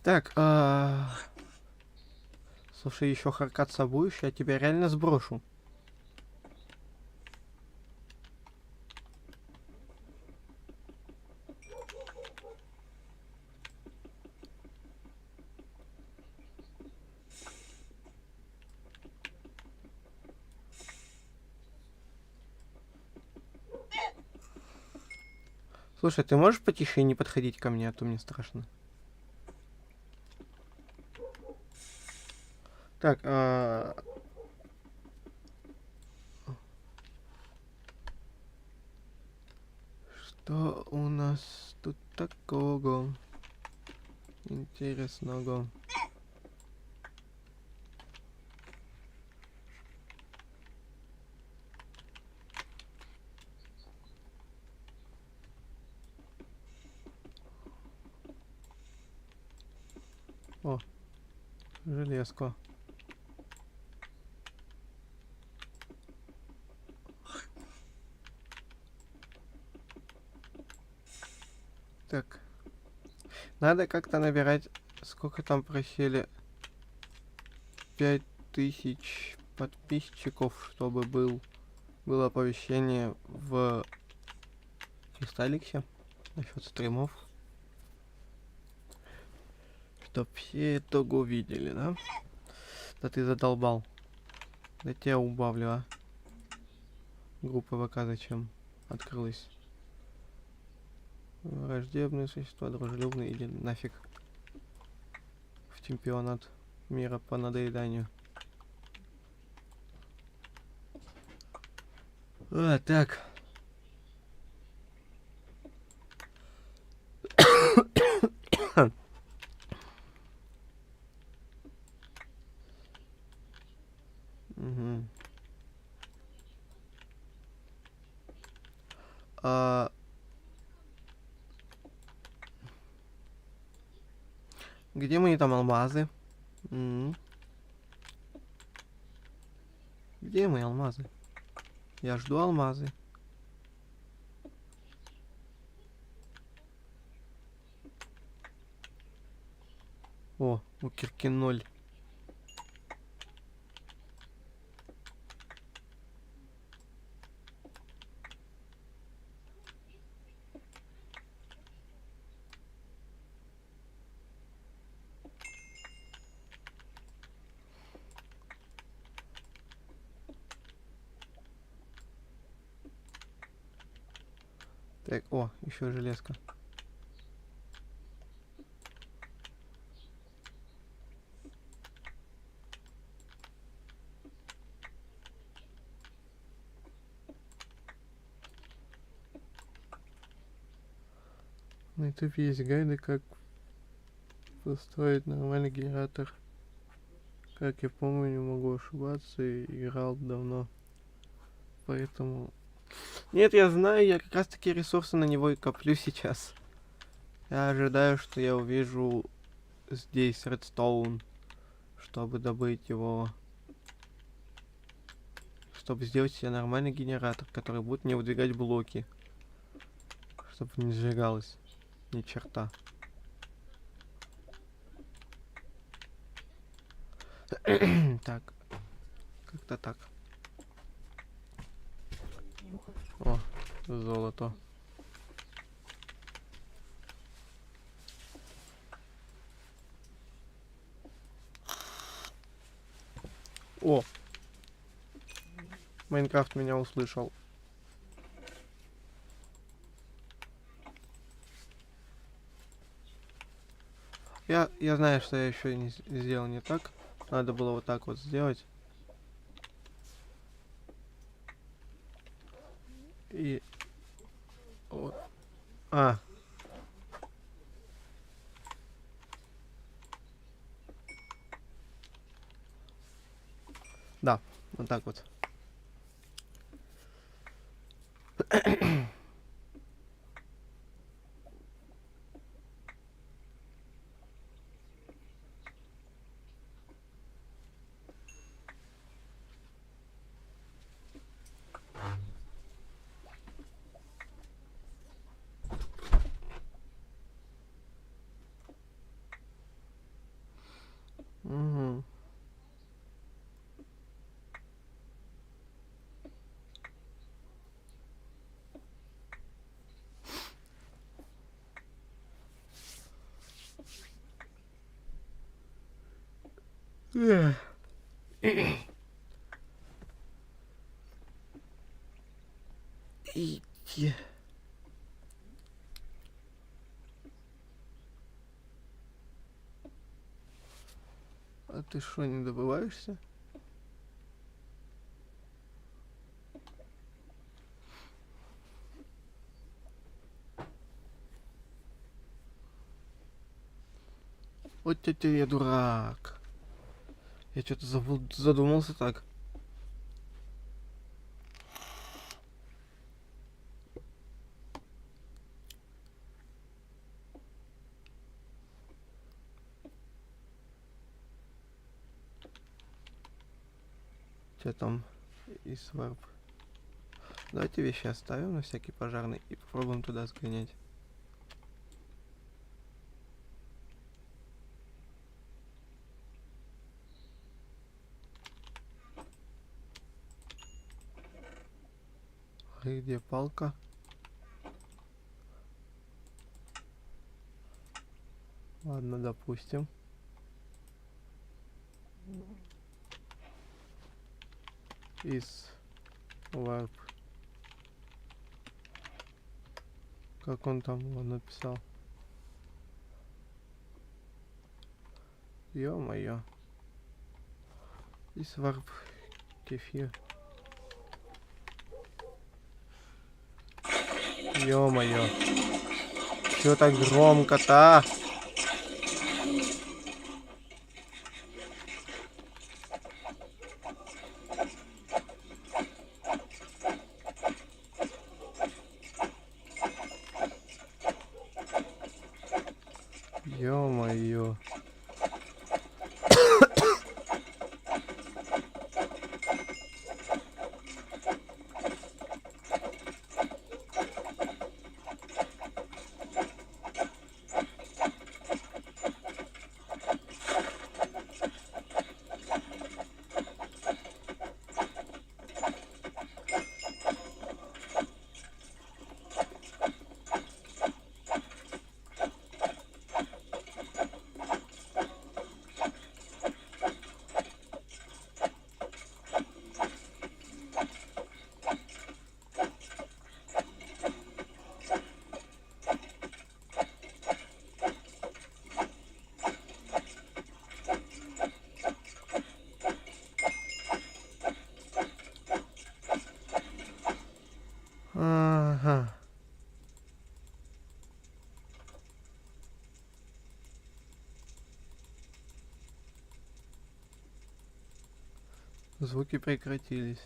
A: Так, слушай, еще харкаться будешь, я тебя реально сброшу. Слушай, ты можешь потише и не подходить ко мне, а то мне страшно. Так, что у нас тут такого интересного? О, железка. Так, надо как-то набирать, сколько там просили, 5000 подписчиков, чтобы было оповещение в Кристалликсе насчет стримов. Чтоб все итоги увидели, да? Да ты задолбал. Да тебя убавлю, а. Группа ВК зачем открылась? Враждебные существа, дружелюбные или нафиг в чемпионат мира по надоеданию. Так. Угу. Где мои там алмазы? Где мои алмазы? Я жду алмазы. О, у Кирки 0. Так, о, еще железка. На ютубе есть гайды, как построить нормальный генератор. Как я помню, не могу ошибаться, и играл давно. Поэтому... Нет, я знаю, я как раз таки ресурсы на него и коплю сейчас. Я ожидаю, что я увижу здесь редстоун, чтобы добыть его. Чтобы сделать себе нормальный генератор, который будет не выдвигать блоки. Чтобы не сжигалось. Ни черта. Так. Как-то так. О, золото. О! Майнкрафт меня услышал. Я знаю, что я еще не сделал не так. Надо было вот так вот сделать. И... Вот. А. Да, вот так вот. Угу. Идти. А ты что, не добываешься? Вот тетя, я дурак. Я что-то задумался так. Что там и сварп? Давайте вещи оставим на всякий пожарный и попробуем туда сгонять. И где палка? Ладно, допустим. Из варп. Как он там его написал? Ё-моё. Из варп кефир. Ё-моё. Чё так громко-то? Ё-моё. Ага. Звуки прекратились.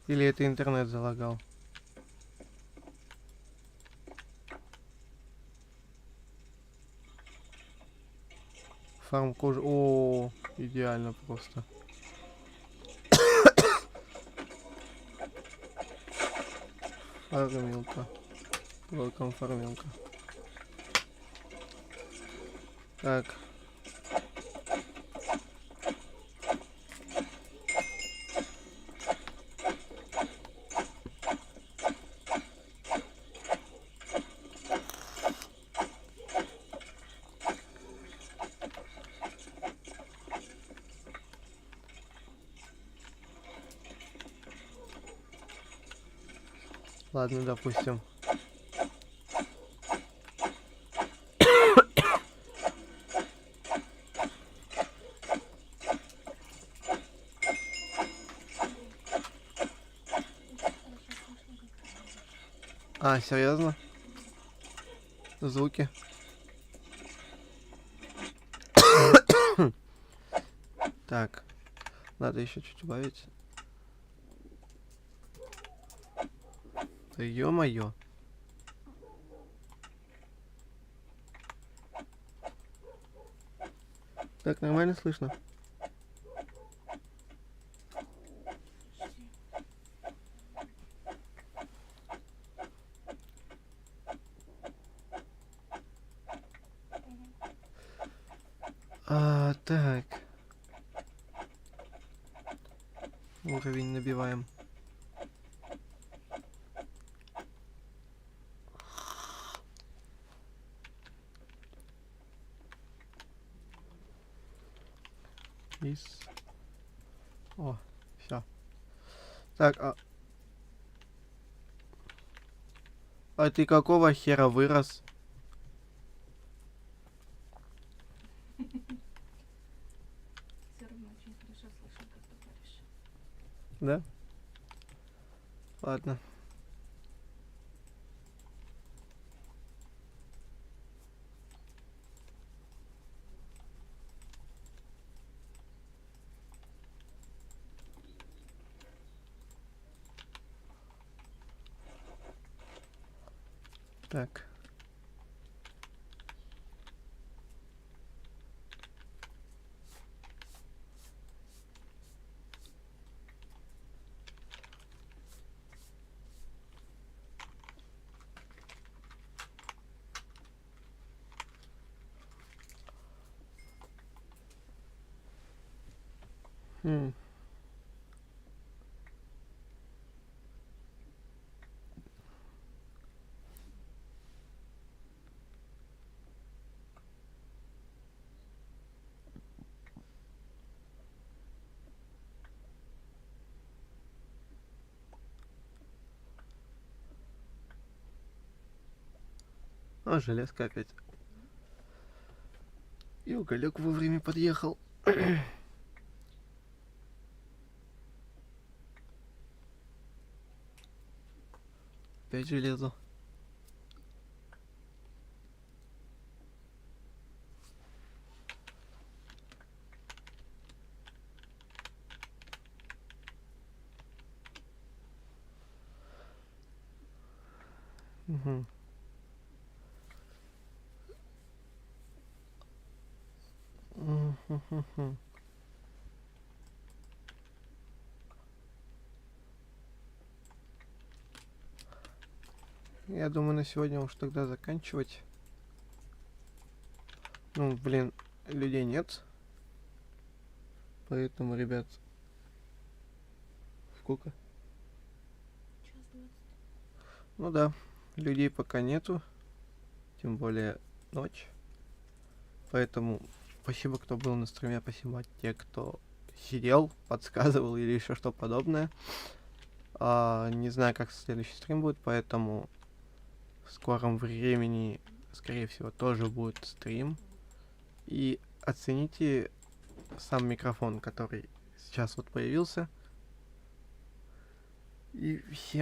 A: Или это интернет залагал? Фарм кожи. О, идеально просто. Фармилка. Welcome, фармилка. Так, Ладно, допустим. А, серьезно? Звуки? Так, надо еще чуть убавить. Да ё-моё. Так, нормально слышно? Так. Уровень набиваем. О, все. Так, а ты какого хера вырос?
B: Все равно очень хорошо слышно, как ты говоришь.
A: Да? Ладно. Так. Хм. О, железка опять. И уголек вовремя подъехал. Опять железо. Угу. Я думаю, на сегодня уж тогда заканчивать. Ну, блин, людей нет. Поэтому, ребят, сколько?
B: Час 20.
A: Ну да, людей пока нету. Тем более ночь. Поэтому спасибо, кто был на стриме. Спасибо те, кто сидел, подсказывал или еще что подобное. Не знаю, как следующий стрим будет, поэтому в скором времени, скорее всего, тоже будет стрим. И оцените сам микрофон, который сейчас вот появился. И всем